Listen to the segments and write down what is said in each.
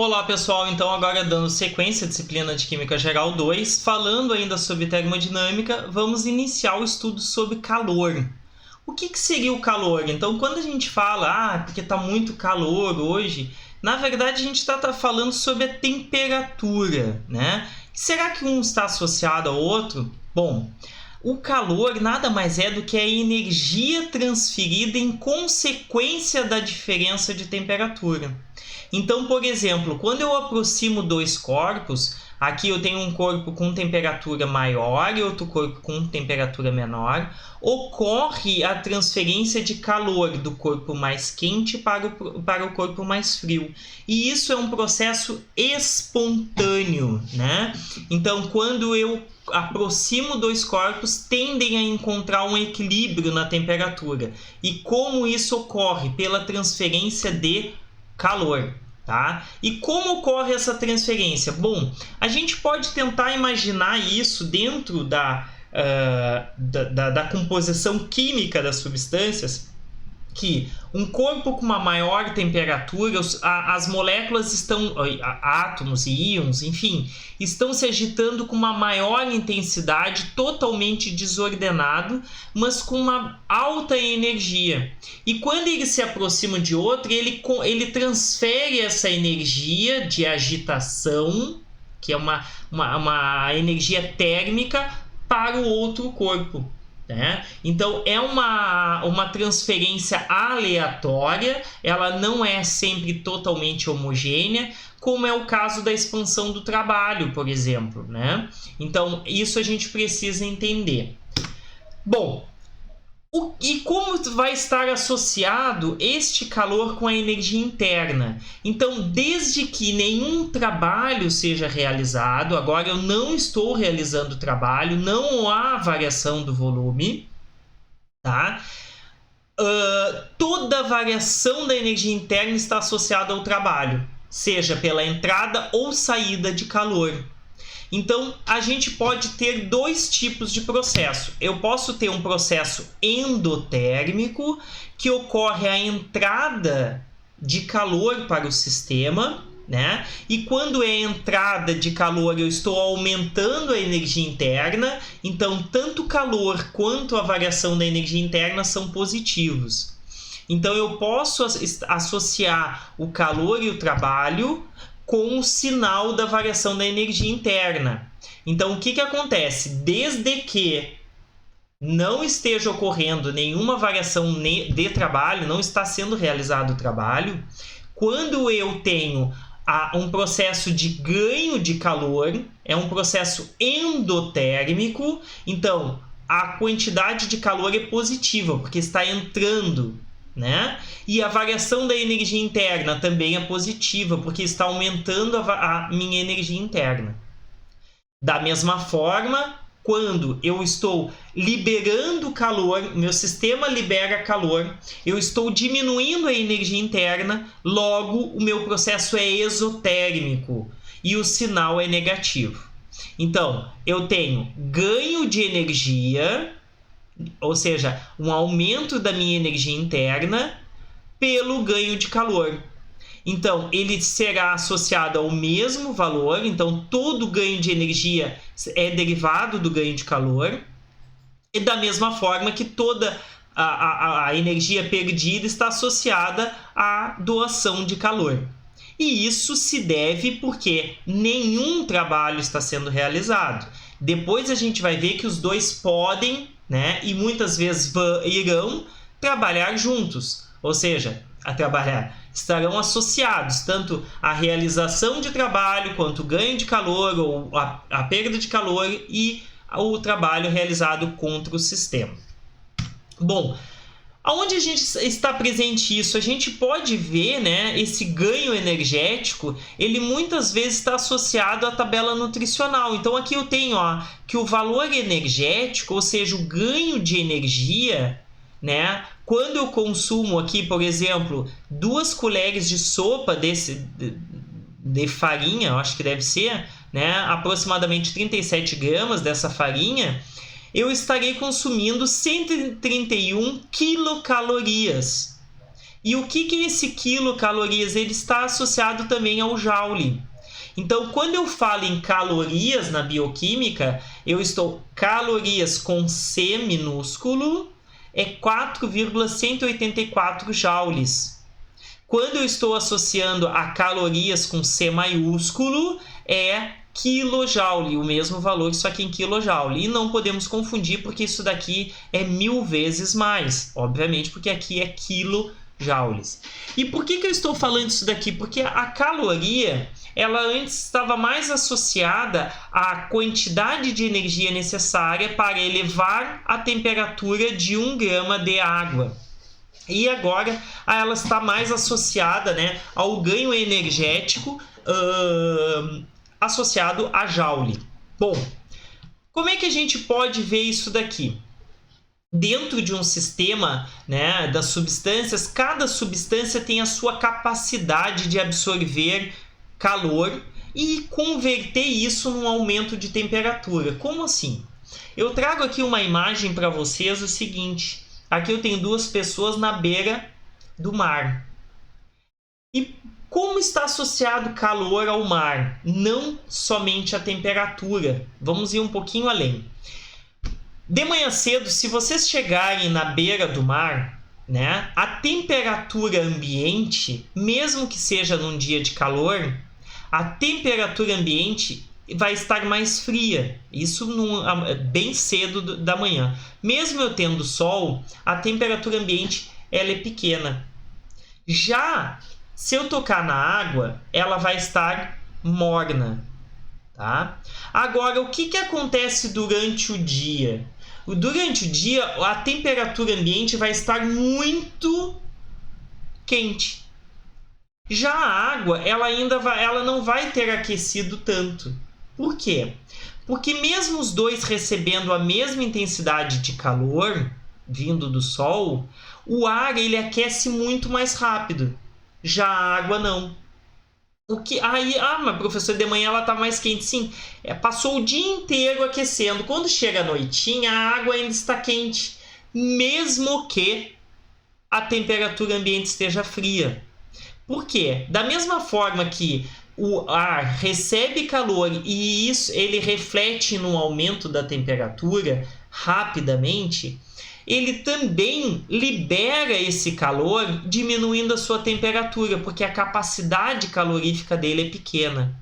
Olá pessoal, então agora dando sequência à disciplina de Química Geral 2, falando ainda sobre termodinâmica, vamos iniciar o estudo sobre calor. O que seria o calor? Então quando a gente fala, porque está muito calor hoje, na verdade a gente está falando sobre a temperatura, né? Será que um está associado ao outro? Bom, o calor nada mais é do que a energia transferida em consequência da diferença de temperatura. Então, por exemplo, quando eu aproximo dois corpos, aqui eu tenho um corpo com temperatura maior e outro corpo com temperatura menor, ocorre a transferência de calor do corpo mais quente para o corpo mais frio. E isso é um processo espontâneo, né? Então, quando eu aproximo dois corpos, tendem a encontrar um equilíbrio na temperatura. E como isso ocorre? Pela transferência de calor, tá? E como ocorre essa transferência? Bom, a gente pode tentar imaginar isso dentro da composição química das substâncias, que um corpo com uma maior temperatura, as moléculas estão, átomos e íons, enfim, estão se agitando com uma maior intensidade, totalmente desordenado, mas com uma alta energia. E quando ele se aproxima de outro, ele transfere essa energia de agitação, que é uma energia térmica, para o outro corpo. Então é uma transferência aleatória, ela não é sempre totalmente homogênea, como é o caso da expansão do trabalho, por exemplo, né? Então isso a gente precisa entender. Bom, e como vai estar associado este calor com a energia interna? Então, desde que nenhum trabalho seja realizado, agora eu não estou realizando trabalho, não há variação do volume, tá? Toda variação da energia interna está associada ao trabalho, seja pela entrada ou saída de calor. Então, a gente pode ter dois tipos de processo. Eu posso ter um processo endotérmico, que ocorre a entrada de calor para o sistema, né? E quando é entrada de calor, eu estou aumentando a energia interna. Então, tanto o calor quanto a variação da energia interna são positivos. Então, eu posso associar o calor e o trabalho com o sinal da variação da energia interna. Então, o que acontece? Desde que não esteja ocorrendo nenhuma variação de trabalho, não está sendo realizado o trabalho, quando eu tenho um processo de ganho de calor, é um processo endotérmico, então a quantidade de calor é positiva, porque está entrando, né? E a variação da energia interna também é positiva, porque está aumentando a minha energia interna. Da mesma forma, quando eu estou liberando calor, meu sistema libera calor, eu estou diminuindo a energia interna, logo o meu processo é exotérmico e o sinal é negativo. Então, eu tenho ganho de energia, ou seja, um aumento da minha energia interna pelo ganho de calor. Então, ele será associado ao mesmo valor, então todo ganho de energia é derivado do ganho de calor, e da mesma forma que toda a energia perdida está associada à doação de calor. E isso se deve porque nenhum trabalho está sendo realizado. Depois a gente vai ver que os dois podem, né, e muitas vezes irão trabalhar juntos, ou seja, estarão associados tanto a realização de trabalho quanto o ganho de calor ou a perda de calor e o trabalho realizado contra o sistema. Bom, aonde a gente está presente isso? A gente pode ver, né, esse ganho energético, ele muitas vezes está associado à tabela nutricional. Então aqui eu tenho que o valor energético, ou seja, o ganho de energia, né, quando eu consumo aqui, por exemplo, 2 colheres de sopa de farinha, eu acho que deve ser, né, aproximadamente 37 gramas dessa farinha, eu estarei consumindo 131 quilocalorias. E o que é esse quilocalorias? Ele está associado também ao joule. Então, quando eu falo em calorias na bioquímica, eu estou calorias com C minúsculo é 4,184 joules. Quando eu estou associando a calorias com C maiúsculo, é quilojoule, o mesmo valor, só que em quilojoule. E não podemos confundir, porque isso daqui é 1000 vezes mais, obviamente, porque aqui é quilojoules. E por que eu estou falando isso daqui? Porque a caloria, ela antes estava mais associada à quantidade de energia necessária para elevar a temperatura de 1 grama de água. E agora ela está mais associada, né, ao ganho energético associado a joule. Bom, como é que a gente pode ver isso daqui? Dentro de um sistema, né, das substâncias, cada substância tem a sua capacidade de absorver calor e converter isso num aumento de temperatura. Como assim? Eu trago aqui uma imagem para vocês, o seguinte. Aqui eu tenho duas pessoas na beira do mar. E como está associado calor ao mar? Não somente a temperatura. Vamos ir um pouquinho além. De manhã cedo, se vocês chegarem na beira do mar, né, a temperatura ambiente, mesmo que seja num dia de calor, a temperatura ambiente vai estar mais fria, isso bem cedo da manhã. Mesmo eu tendo sol, a temperatura ambiente ela é pequena. Já se eu tocar na água, ela vai estar morna. Tá? Agora, o que acontece durante o dia? Durante o dia, a temperatura ambiente vai estar muito quente. Já a água, ela não vai ter aquecido tanto. Por quê? Porque mesmo os dois recebendo a mesma intensidade de calor vindo do sol, o ar ele aquece muito mais rápido. Já a água não. Mas professor, de manhã ela está mais quente. Sim, passou o dia inteiro aquecendo. Quando chega a noitinha, a água ainda está quente, mesmo que a temperatura ambiente esteja fria. Por quê? Da mesma forma que o ar recebe calor e isso ele reflete no aumento da temperatura rapidamente, ele também libera esse calor diminuindo a sua temperatura, porque a capacidade calorífica dele é pequena.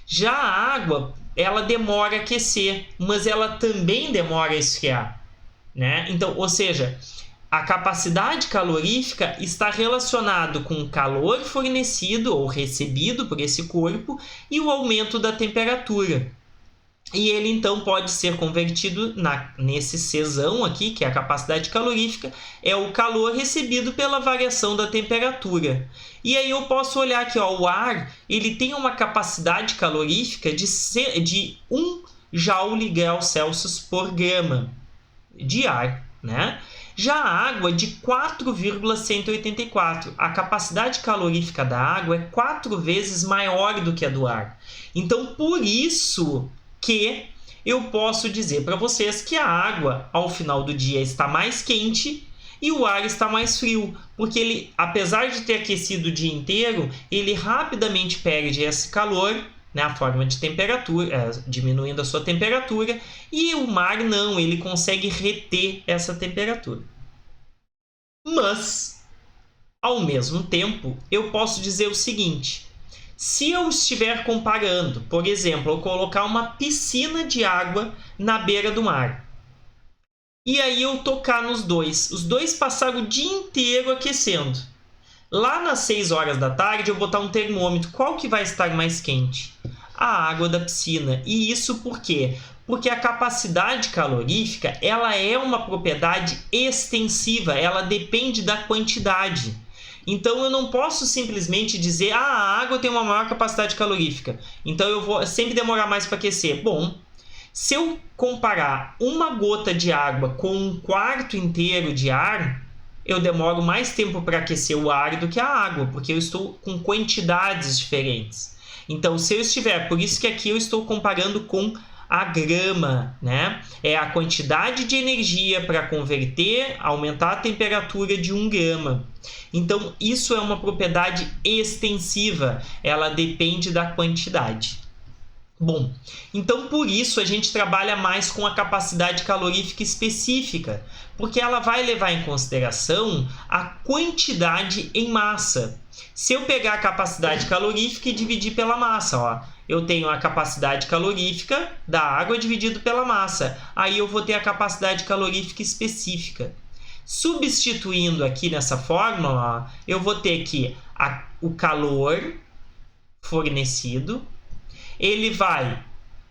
Já a água, ela demora a aquecer, mas ela também demora a esfriar, né? Então, ou seja, a capacidade calorífica está relacionado com o calor fornecido ou recebido por esse corpo e o aumento da temperatura. E ele então pode ser convertido nesse Czão aqui, que é a capacidade calorífica, é o calor recebido pela variação da temperatura. E aí eu posso olhar aqui, ó, o ar ele tem uma capacidade calorífica de 1 joule grau Celsius por grama de ar, né? Já a água de 4,184. A capacidade calorífica da água é 4 vezes maior do que a do ar. Então, por isso que eu posso dizer para vocês que a água, ao final do dia, está mais quente e o ar está mais frio, porque ele, apesar de ter aquecido o dia inteiro, ele rapidamente perde esse calor, né, a forma de temperatura, diminuindo a sua temperatura, e o mar não, ele consegue reter essa temperatura. Mas, ao mesmo tempo, eu posso dizer o seguinte: se eu estiver comparando, por exemplo, eu colocar uma piscina de água na beira do mar, e aí eu tocar nos dois, os dois passaram o dia inteiro aquecendo. Lá nas 6 horas da tarde eu vou botar um termômetro, qual que vai estar mais quente? A água da piscina. E isso por quê? Porque a capacidade calorífica ela é uma propriedade extensiva, ela depende da quantidade. Então eu não posso simplesmente dizer a água tem uma maior capacidade calorífica, então eu vou sempre demorar mais para aquecer. Bom, se eu comparar uma gota de água com 1/4 inteiro de ar, eu demoro mais tempo para aquecer o ar do que a água, porque eu estou com quantidades diferentes. Então, se eu estiver, por isso que aqui eu estou comparando com a grama, né? É a quantidade de energia para converter, aumentar a temperatura de 1 grama. Então, isso é uma propriedade extensiva, ela depende da quantidade. Bom, então por isso a gente trabalha mais com a capacidade calorífica específica, porque ela vai levar em consideração a quantidade em massa. Se eu pegar a capacidade calorífica e dividir pela massa, ó, eu tenho a capacidade calorífica da água dividido pela massa, aí eu vou ter a capacidade calorífica específica. Substituindo aqui nessa fórmula, ó, eu vou ter que o calor fornecido, ele vai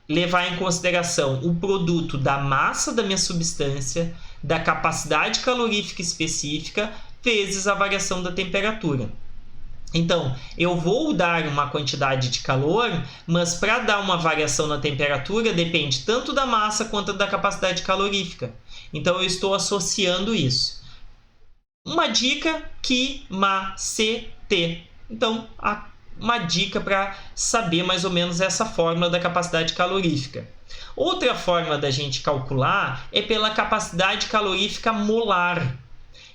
levar em consideração o produto da massa da minha substância, da capacidade calorífica específica, vezes a variação da temperatura. Então, eu vou dar uma quantidade de calor, mas para dar uma variação na temperatura depende tanto da massa quanto da capacidade calorífica. Então, eu estou associando isso. Uma dica QMACT. Então, uma dica para saber mais ou menos essa fórmula da capacidade calorífica. Outra forma da gente calcular é pela capacidade calorífica molar.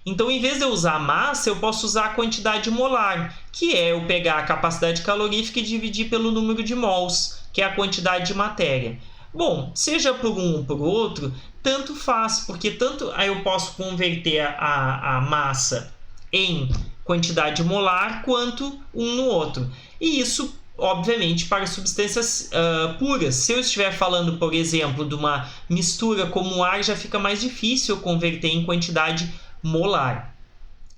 Então, em vez de eu usar a massa, eu posso usar a quantidade molar, que é eu pegar a capacidade calorífica e dividir pelo número de mols, que é a quantidade de matéria. Bom, seja por um ou por outro, tanto faz, porque tanto aí eu posso converter a massa em quantidade molar quanto um no outro. E isso, obviamente, para substâncias puras. Se eu estiver falando, por exemplo, de uma mistura como o ar, já fica mais difícil eu converter em quantidade molar.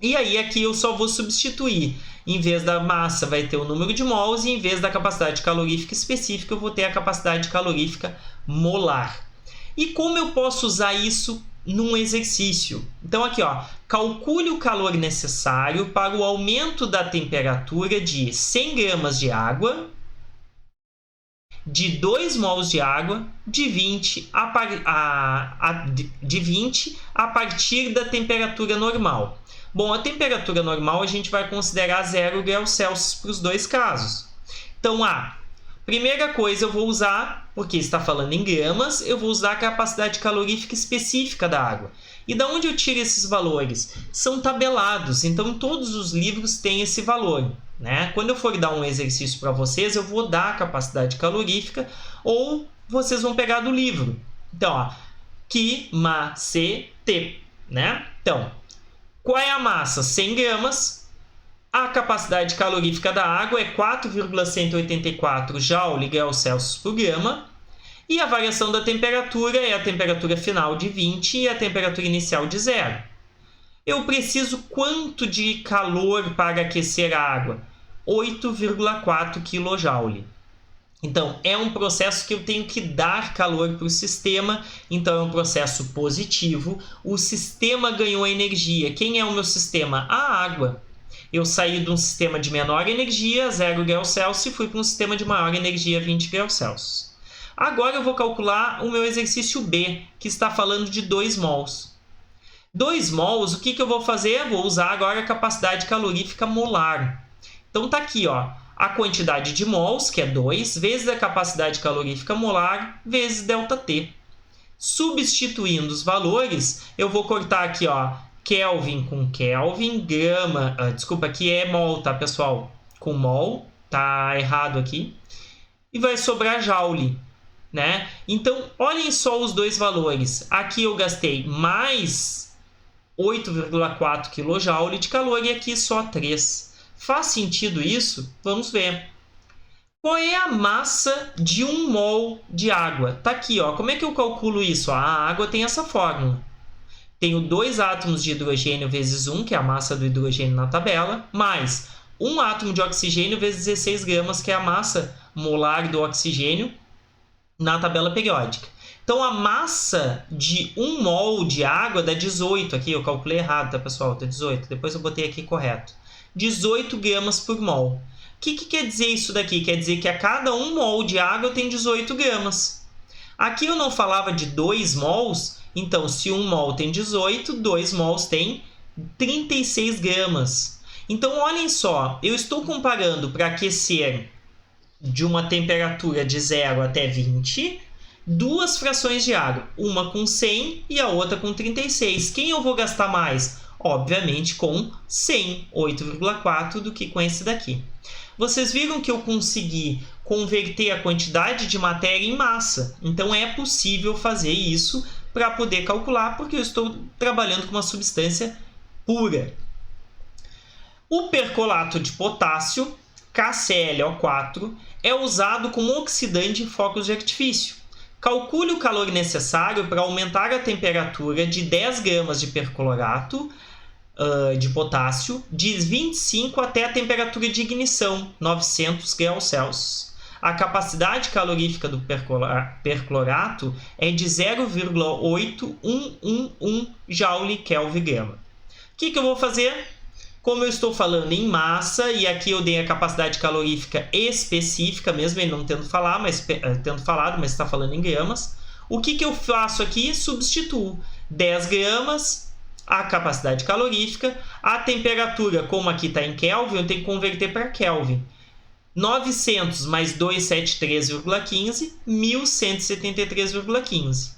E aí aqui eu só vou substituir. Em vez da massa vai ter o número de mols e em vez da capacidade calorífica específica eu vou ter a capacidade calorífica molar. E como eu posso usar isso num exercício? Então aqui, ó, calcule o calor necessário para o aumento da temperatura de 100 gramas de água, de 2 mols de água, de 20 a partir da temperatura normal. Bom, a temperatura normal a gente vai considerar 0 graus Celsius para os dois casos. Então, primeira coisa eu vou usar, porque está falando em gramas, eu vou usar a capacidade calorífica específica da água. E da onde eu tiro esses valores? São tabelados, então todos os livros têm esse valor, né? Quando eu for dar um exercício para vocês, eu vou dar a capacidade calorífica ou vocês vão pegar do livro. Então, ó, QMACT, né? Então, qual é a massa? 100 gramas. A capacidade calorífica da água é 4,184 joule graus Celsius por grama. E a variação da temperatura é a temperatura final de 20 e a temperatura inicial de 0. Eu preciso quanto de calor para aquecer a água? 8,4 kJ. Então, é um processo que eu tenho que dar calor para o sistema, então é um processo positivo. O sistema ganhou energia. Quem é o meu sistema? A água. Eu saí de um sistema de menor energia, 0 graus Celsius, e fui para um sistema de maior energia, 20 graus Celsius. Agora eu vou calcular o meu exercício B, que está falando de 2 mols. 2 mols, o que eu vou fazer? Vou usar agora a capacidade calorífica molar. Então tá aqui, ó, a quantidade de mols, que é 2, vezes a capacidade calorífica molar, vezes ΔT. Substituindo os valores, eu vou cortar aqui, ó, Kelvin com Kelvin, grama, desculpa, aqui é mol, tá, pessoal? Com mol, tá errado aqui. E vai sobrar joule, né? Então, olhem só os dois valores. Aqui eu gastei mais 8,4 kJ de calor e aqui só 3. Faz sentido isso? Vamos ver. Qual é a massa de 1 mol de água? Tá aqui, ó. Como é que eu calculo isso? A água tem essa fórmula. Tenho 2 átomos de hidrogênio vezes 1, que é a massa do hidrogênio na tabela, mais 1 átomo de oxigênio vezes 16 gramas, que é a massa molar do oxigênio na tabela periódica. Então, a massa de 1 mol de água dá 18. Aqui eu calculei errado, tá, pessoal? Tá 18. Depois eu botei aqui correto. 18 gramas por mol. O que quer dizer isso daqui? Quer dizer que a cada 1 mol de água tem 18 gramas. Aqui eu não falava de 2 mols, então se 1 mol tem 18, 2 mols tem 36 gramas. Então, olhem só, eu estou comparando para aquecer de uma temperatura de 0 até 20 duas frações de água, uma com 100 e a outra com 36. Quem eu vou gastar mais? Obviamente com 100, 8,4 do que com esse daqui. Vocês viram que eu consegui converter a quantidade de matéria em massa. Então é possível fazer isso para poder calcular, porque eu estou trabalhando com uma substância pura. O percolato de potássio, KClO4, é usado como oxidante em focos de artifício. Calcule o calor necessário para aumentar a temperatura de 10 gramas de perclorato de potássio de 25 até a temperatura de ignição, 900 graus Celsius. A capacidade calorífica do perclorato é de 0,8111 Joule/Kelvin-grama. O que eu vou fazer? Como eu estou falando em massa, e aqui eu dei a capacidade calorífica específica, mesmo ele não tendo falado, mas está falando em gramas, o que eu faço aqui? Substituo 10 gramas a capacidade calorífica, a temperatura, como aqui está em Kelvin, eu tenho que converter para Kelvin. 900 mais 273,15, 1173,15.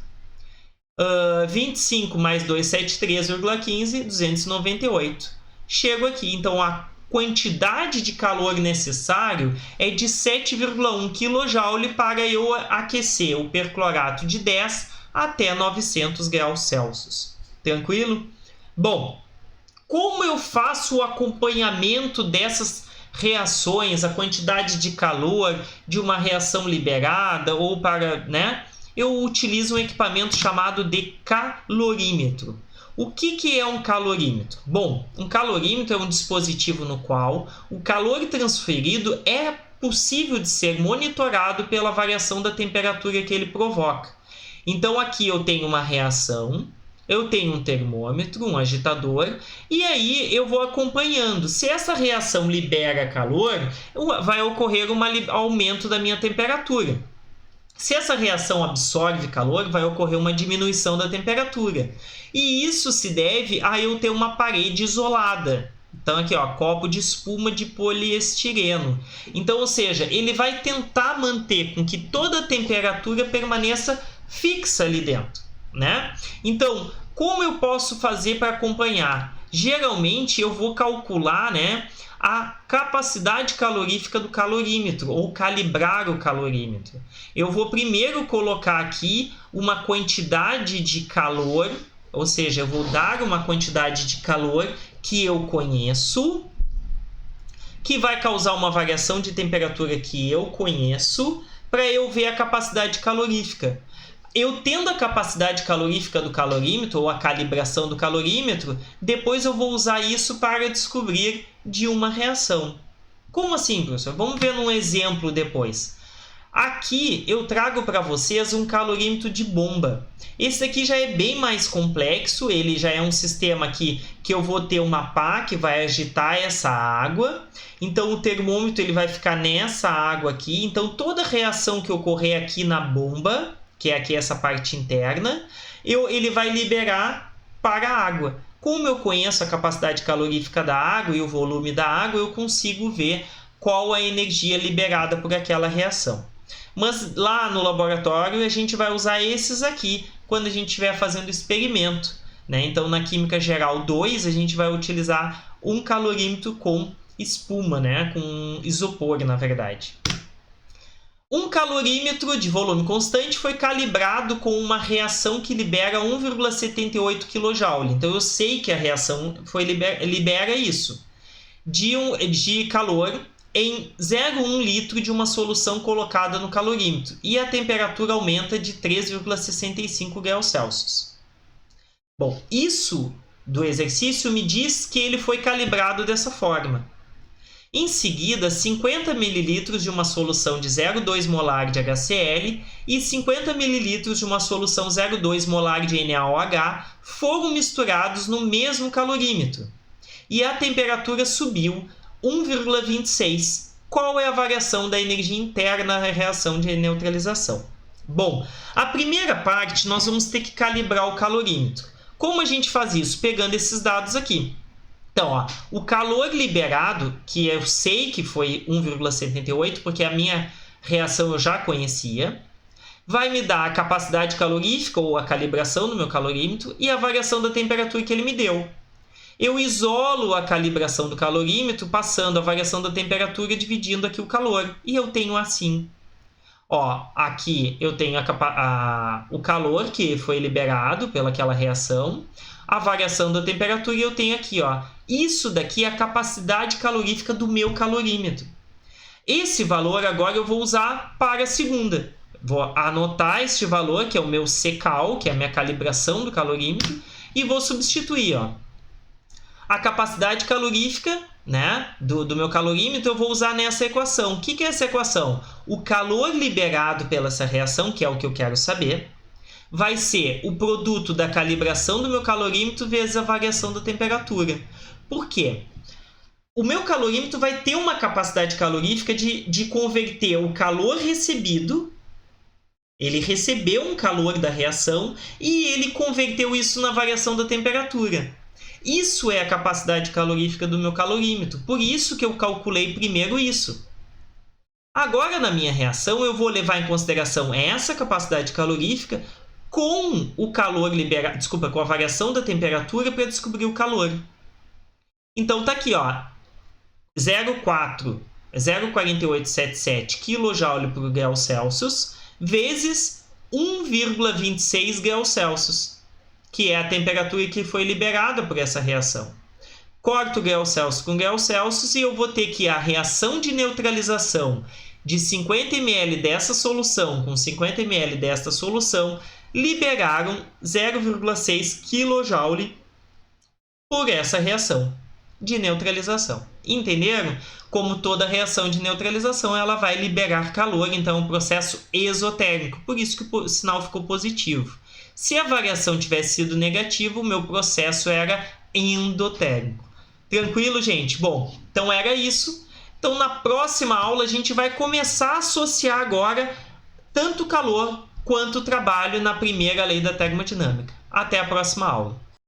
25 mais 273,15, 298. Chego aqui, então a quantidade de calor necessário é de 7,1 kJ para eu aquecer o perclorato de 10 até 900 graus Celsius. Tranquilo? Bom, como eu faço o acompanhamento dessas reações, a quantidade de calor de uma reação liberada ou para, eu utilizo um equipamento chamado de calorímetro. O que é um calorímetro? Bom, um calorímetro é um dispositivo no qual o calor transferido é possível de ser monitorado pela variação da temperatura que ele provoca. Então aqui eu tenho uma reação, eu tenho um termômetro, um agitador, e aí eu vou acompanhando. Se essa reação libera calor, vai ocorrer um aumento da minha temperatura. Se essa reação absorve calor, vai ocorrer uma diminuição da temperatura. E isso se deve a eu ter uma parede isolada. Então aqui, ó, copo de espuma de poliestireno. Então, ou seja, ele vai tentar manter com que toda a temperatura permaneça fixa ali dentro, né? Então, como eu posso fazer para acompanhar? Geralmente eu vou calcular, a capacidade calorífica do calorímetro, ou calibrar o calorímetro. Eu vou primeiro colocar aqui uma quantidade de calor, ou seja, eu vou dar uma quantidade de calor que eu conheço, que vai causar uma variação de temperatura que eu conheço, para eu ver a capacidade calorífica. Eu tendo a capacidade calorífica do calorímetro, ou a calibração do calorímetro, depois eu vou usar isso para descobrir de uma reação. Como assim, professor? Vamos ver num exemplo depois. Aqui eu trago para vocês um calorímetro de bomba. Esse aqui já é bem mais complexo, ele já é um sistema aqui que eu vou ter uma pá que vai agitar essa água. Então o termômetro ele vai ficar nessa água aqui. Então toda reação que ocorrer aqui na bomba, que é aqui essa parte interna, ele vai liberar para a água. Como eu conheço a capacidade calorífica da água e o volume da água, eu consigo ver qual a energia liberada por aquela reação. Mas lá no laboratório a gente vai usar esses aqui quando a gente estiver fazendo experimento, Então na Química Geral 2 a gente vai utilizar um calorímetro com espuma, com isopor, na verdade. Um calorímetro de volume constante foi calibrado com uma reação que libera 1,78 kJ. Então eu sei que a reação libera isso de calor em 0,1 litro de uma solução colocada no calorímetro. E a temperatura aumenta de 3,65 graus Celsius. Bom, isso do exercício me diz que ele foi calibrado dessa forma. Em seguida, 50 ml de uma solução de 0,2 molar de HCl e 50 ml de uma solução 0,2 molar de NaOH foram misturados no mesmo calorímetro. E a temperatura subiu 1,26. Qual é a variação da energia interna na reação de neutralização? Bom, a primeira parte nós vamos ter que calibrar o calorímetro. Como a gente faz isso? Pegando esses dados aqui. Então, o calor liberado, que eu sei que foi 1,78, porque a minha reação eu já conhecia, vai me dar a capacidade calorífica ou a calibração do meu calorímetro e a variação da temperatura que ele me deu. Eu isolo a calibração do calorímetro passando a variação da temperatura dividindo aqui o calor. E eu tenho assim. Ó, aqui eu tenho o calor que foi liberado pelaquela reação, a variação da temperatura, e eu tenho aqui, ó, isso daqui é a capacidade calorífica do meu calorímetro. Esse valor agora eu vou usar para a segunda. Vou anotar este valor, que é o meu Ccal, que é a minha calibração do calorímetro, e vou substituir, ó, a capacidade calorífica, né, do meu calorímetro, eu vou usar nessa equação. O que é essa equação? O calor liberado pela essa reação, que é o que eu quero saber, vai ser o produto da calibração do meu calorímetro vezes a variação da temperatura. Por quê? O meu calorímetro vai ter uma capacidade calorífica de converter o calor recebido, ele recebeu um calor da reação e ele converteu isso na variação da temperatura. Isso é a capacidade calorífica do meu calorímetro, por isso que eu calculei primeiro isso. Agora, na minha reação, eu vou levar em consideração essa capacidade calorífica com o calor liberado, com a variação da temperatura para descobrir o calor. Então, tá aqui, ó, 0,4877 kJ por grau Celsius vezes 1,26 graus Celsius, que é a temperatura que foi liberada por essa reação. Corto grau Celsius com grau Celsius e eu vou ter que a reação de neutralização de 50 ml dessa solução com 50 ml desta solução liberaram 0,6 kJ por essa reação de neutralização. Entenderam? Como toda reação de neutralização, ela vai liberar calor, então é um processo exotérmico, por isso que o sinal ficou positivo. Se a variação tivesse sido negativa, o meu processo era endotérmico. Tranquilo, gente? Bom, então era isso. Então, na próxima aula, a gente vai começar a associar agora tanto o calor quanto o trabalho na primeira lei da termodinâmica. Até a próxima aula.